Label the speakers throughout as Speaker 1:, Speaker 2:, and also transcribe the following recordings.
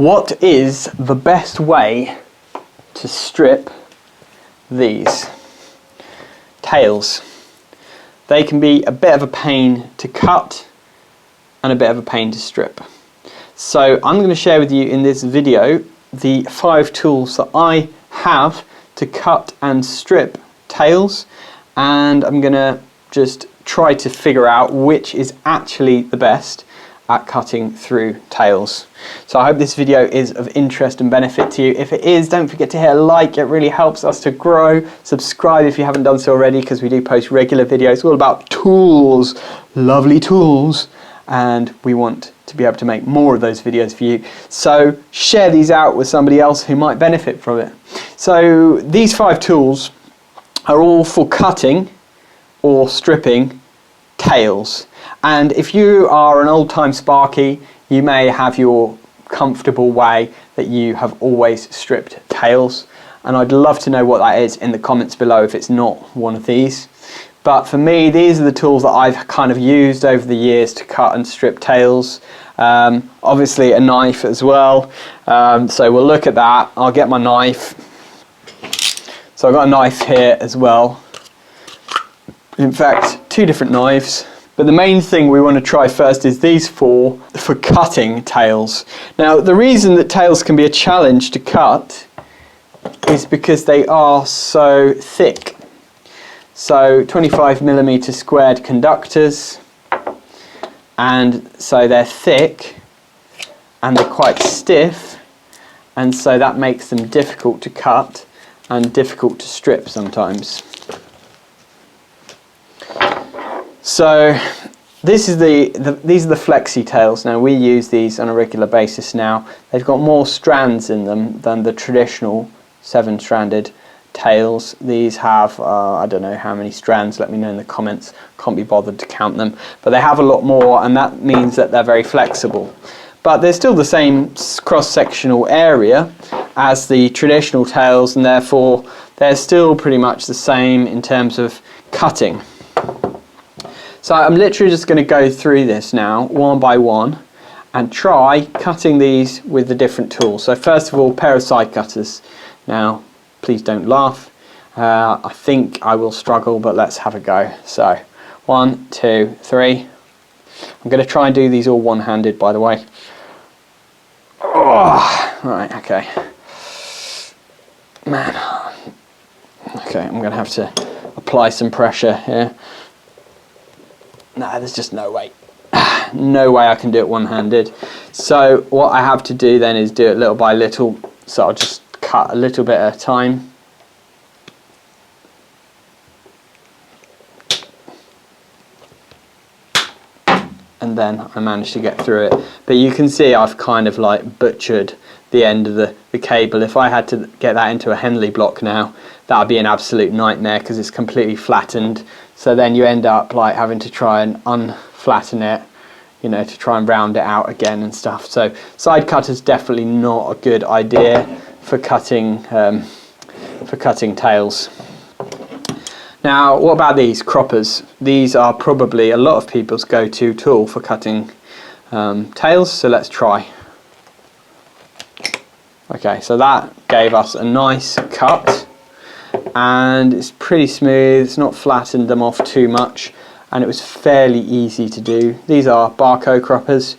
Speaker 1: What is the best way to strip these tails? They can be a bit of a pain to cut and a bit of a pain to strip. So I'm going to share with you in this video the 5 tools that I have to cut and strip tails, and I'm going to just try to figure out which is actually the best at cutting through tails. So I hope this video is of interest and benefit to you. If it is, don't forget to hit a like, it really helps us to grow. Subscribe if you haven't done so already, because we do post regular videos all about tools, lovely tools, and we want to be able to make more of those videos for you. So share these out with somebody else who might benefit from it. So these 5 tools are all for cutting or stripping tails. And if you are an old-time Sparky, you may have your comfortable way that you have always stripped tails, and I'd love to know what that is in the comments below if it's not one of these. But for me, these are the tools that I've kind of used over the years to cut and strip tails. Obviously a knife as well, so we'll look at that. I'll get my knife. So I've got a knife here as well. In fact, 2 different knives. But the main thing we want to try first is these 4 for cutting tails. Now, the reason that tails can be a challenge to cut is because they are so thick. So 25mm squared conductors, and so they're thick and they're quite stiff, and so that makes them difficult to cut and difficult to strip sometimes. So these are the flexi tails. Now we use these on a regular basis now. They've got more strands in them than the traditional 7-stranded tails. These have, I don't know how many strands, let me know in the comments, can't be bothered to count them. But they have a lot more, and that means that they're very flexible. But they're still the same cross-sectional area as the traditional tails, and therefore they're still pretty much the same in terms of cutting. So I'm literally just going to go through this now, one by one, and try cutting these with the different tools. So first of all, pair of side cutters. Now, please don't laugh. I think I will struggle, but let's have a go. So, 1, 2, 3. I'm going to try and do these all one-handed, by the way. Oh, right, okay. Man. Okay, I'm going to have to apply some pressure here. No, there's just no way. No way I can do it one-handed. So what I have to do then is do it little by little. So I'll just cut a little bit at a time. And then I managed to get through it. But you can see I've kind of like butchered the end of the cable. If I had to get that into a Henley block now, that would be an absolute nightmare because it's completely flattened. So then you end up like having to try and unflatten it, you know, to try and round it out again and stuff. So side cutter's definitely not a good idea for cutting tails. Now, what about these croppers? These are probably a lot of people's go-to tool for cutting tails. So let's try. Okay, so that gave us a nice cut. And it's pretty smooth, it's not flattened them off too much, and it was fairly easy to do. These are Barco croppers,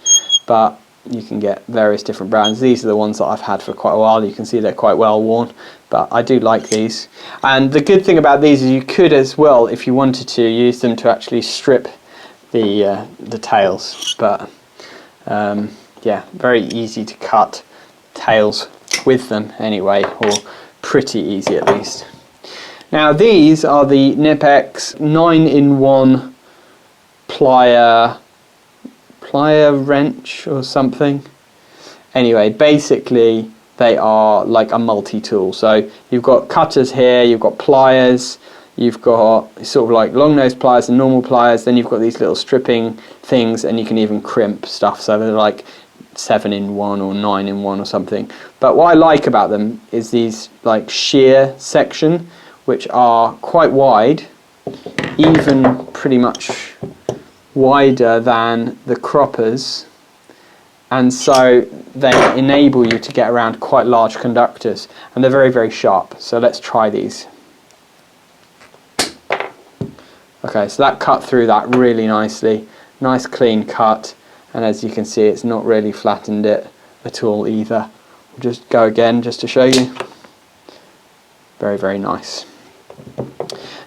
Speaker 1: but you can get various different brands. These are the ones that I've had for quite a while. You can see they're quite well worn, but I do like these. And the good thing about these is you could as well, if you wanted to, use them to actually strip the tails. But yeah, very easy to cut tails with them anyway, or pretty easy at least. Now these are the Knipex 9-in-1 plier wrench or something. Anyway, basically they are like a multi-tool. So you've got cutters here, you've got pliers, you've got sort of like long nose pliers and normal pliers, then you've got these little stripping things, and you can even crimp stuff. So they're like 7-in-1 or 9-in-1 or something. But what I like about them is these like shear section, which are quite wide, even pretty much wider than the croppers, and so they enable you to get around quite large conductors, and they're very, very sharp. So let's try these. Okay, so that cut through that really nicely, nice clean cut, and as you can see it's not really flattened it at all either. I'll just go again just to show you. Very, very nice.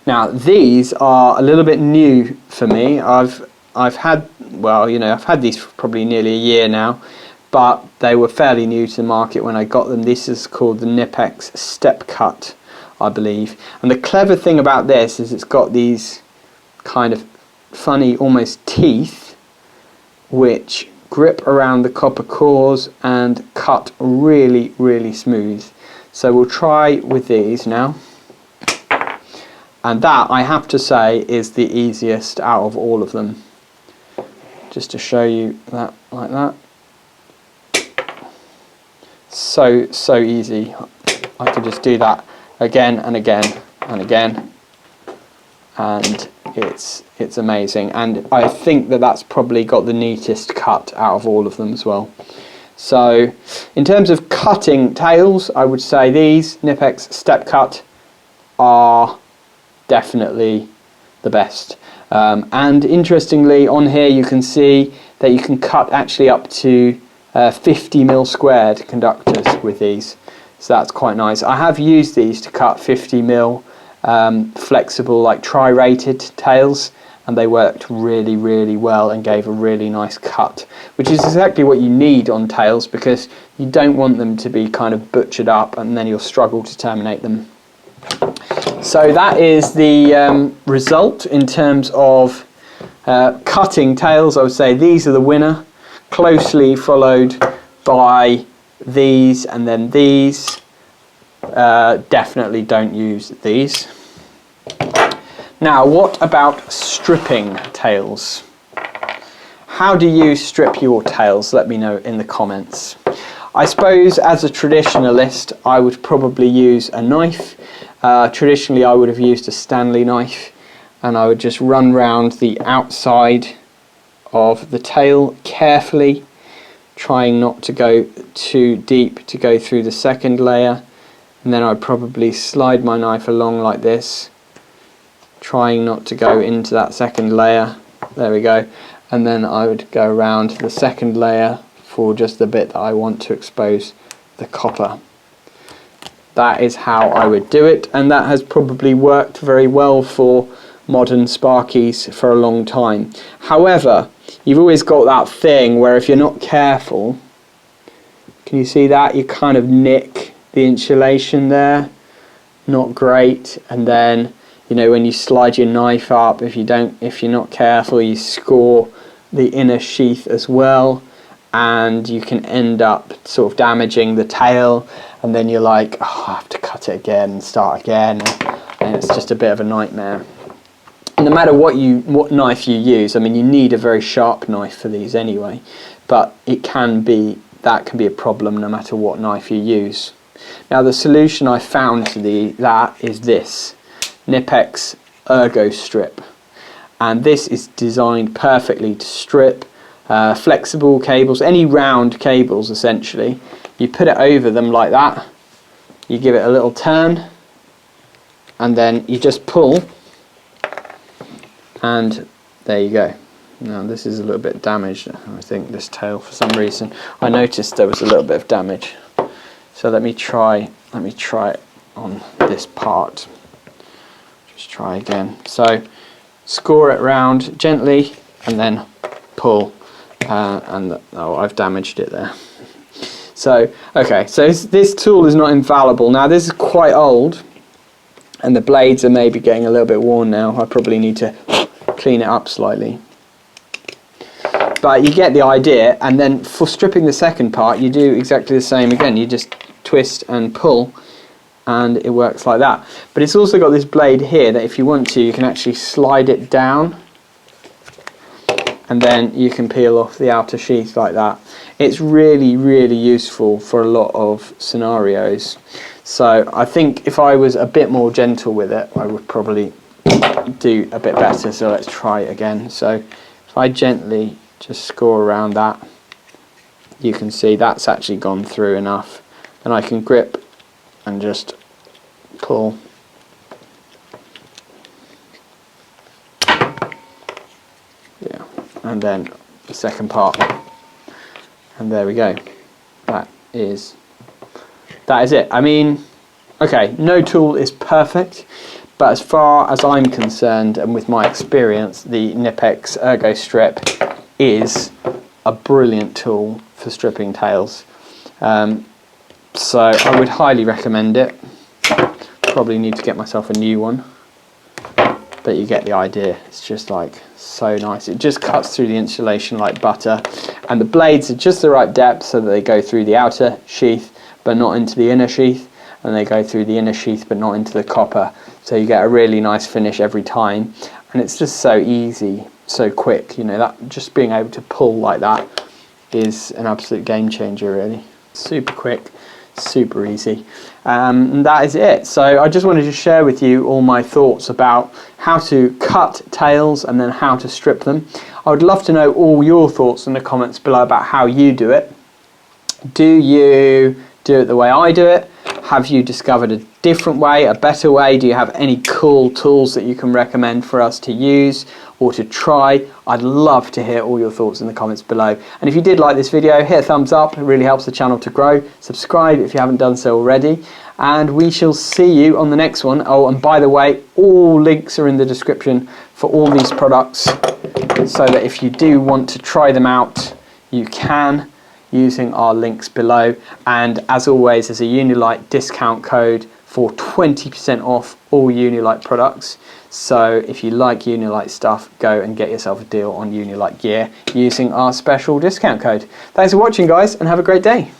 Speaker 1: Now these are a little bit new for me. I've had, well, you know, I've had these for probably nearly a year now, but they were fairly new to the market when I got them. This is called the Knipex Step Cut, I believe. And the clever thing about this is it's got these kind of funny almost teeth which grip around the copper cores and cut really, really smooth. So we'll try with these now, and that, I have to say, is the easiest out of all of them. Just to show you that, like that. So easy. I could just do that again and again and again, and it's amazing. And I think that that's probably got the neatest cut out of all of them as well. So in terms of cutting tails, I would say these Knipex Step Cut are definitely the best. And interestingly, on here you can see that you can cut actually up to 50mm squared conductors with these, so that's quite nice. I have used these to cut 50mm flexible, like tri-rated tails, and they worked really, really well and gave a really nice cut, which is exactly what you need on tails, because you don't want them to be kind of butchered up and then you'll struggle to terminate them. So that is the result in terms of cutting tails. I would say these are the winner, closely followed by these and then these. Definitely don't use these. Now, what about stripping tails? How do you strip your tails? Let me know in the comments. I suppose as a traditionalist I would probably use a knife. Traditionally I would have used a Stanley knife, and I would just run round the outside of the tail carefully, trying not to go too deep to go through the second layer, and then I'd probably slide my knife along like this, trying not to go into that second layer. There we go. And then I would go around the second layer for just the bit that I want to expose the copper. That is how I would do it, and that has probably worked very well for modern sparkies for a long time. However, you've always got that thing where if you're not careful, can you see that? You kind of nick the insulation there. Not great. And then, you know, when you slide your knife up, if you're not careful, you score the inner sheath as well, and you can end up sort of damaging the tail, and then you're like, oh, I have to cut it again and start again, and it's just a bit of a nightmare. No matter what knife you use, I mean, you need a very sharp knife for these anyway, but that can be a problem no matter what knife you use. Now, the solution I found to that is this Knipex Ergo Strip, and this is designed perfectly to strip flexible cables, any round cables essentially. You put it over them like that, you give it a little turn, and then you just pull, and there you go. Now this is a little bit damaged, I think, this tail, for some reason. I noticed there was a little bit of damage. So let me try it on this part. Just try again. So score it round gently and then pull, oh, I've damaged it there. So okay, so this tool is not infallible. Now this is quite old, and the blades are maybe getting a little bit worn now. I probably need to clean it up slightly. But you get the idea, and then for stripping the second part you do exactly the same again. You just twist and pull, and it works like that. But it's also got this blade here that if you want to, you can actually slide it down, and then you can peel off the outer sheath like that. It's really, really useful for a lot of scenarios. So I think if I was a bit more gentle with it, I would probably do a bit better. So let's try it again. So if I gently just score around that, you can see that's actually gone through enough. And I can grip and just pull. Yeah, and then the second part. And there we go. That is it. I mean, okay, no tool is perfect, but as far as I'm concerned and with my experience, the Knipex Ergo Strip is a brilliant tool for stripping tails. So I would highly recommend it. Probably need to get myself a new one, but you get the idea. It's just like so nice. It just cuts through the insulation like butter, and the blades are just the right depth so that they go through the outer sheath but not into the inner sheath, and they go through the inner sheath but not into the copper, so you get a really nice finish every time. And it's just so easy, so quick, you know, that just being able to pull like that is an absolute game changer, really. Super quick, super easy, and that is it. So I just wanted to share with you all my thoughts about how to cut tails and then how to strip them. I would love to know all your thoughts in the comments below about how you do it. Do you do it the way I do it? Have you discovered a different way, a better way? Do you have any cool tools that you can recommend for us to use or to try? I'd love to hear all your thoughts in the comments below. And if you did like this video, hit a thumbs up. It really helps the channel to grow. Subscribe if you haven't done so already. And we shall see you on the next one. Oh, and by the way, all links are in the description for all these products, so that if you do want to try them out, you can, using our links below. And as always, there's a Unilite discount code for 20% off all Unilite products. So if you like Unilite stuff, go and get yourself a deal on Unilite gear using our special discount code. Thanks for watching, guys, and have a great day.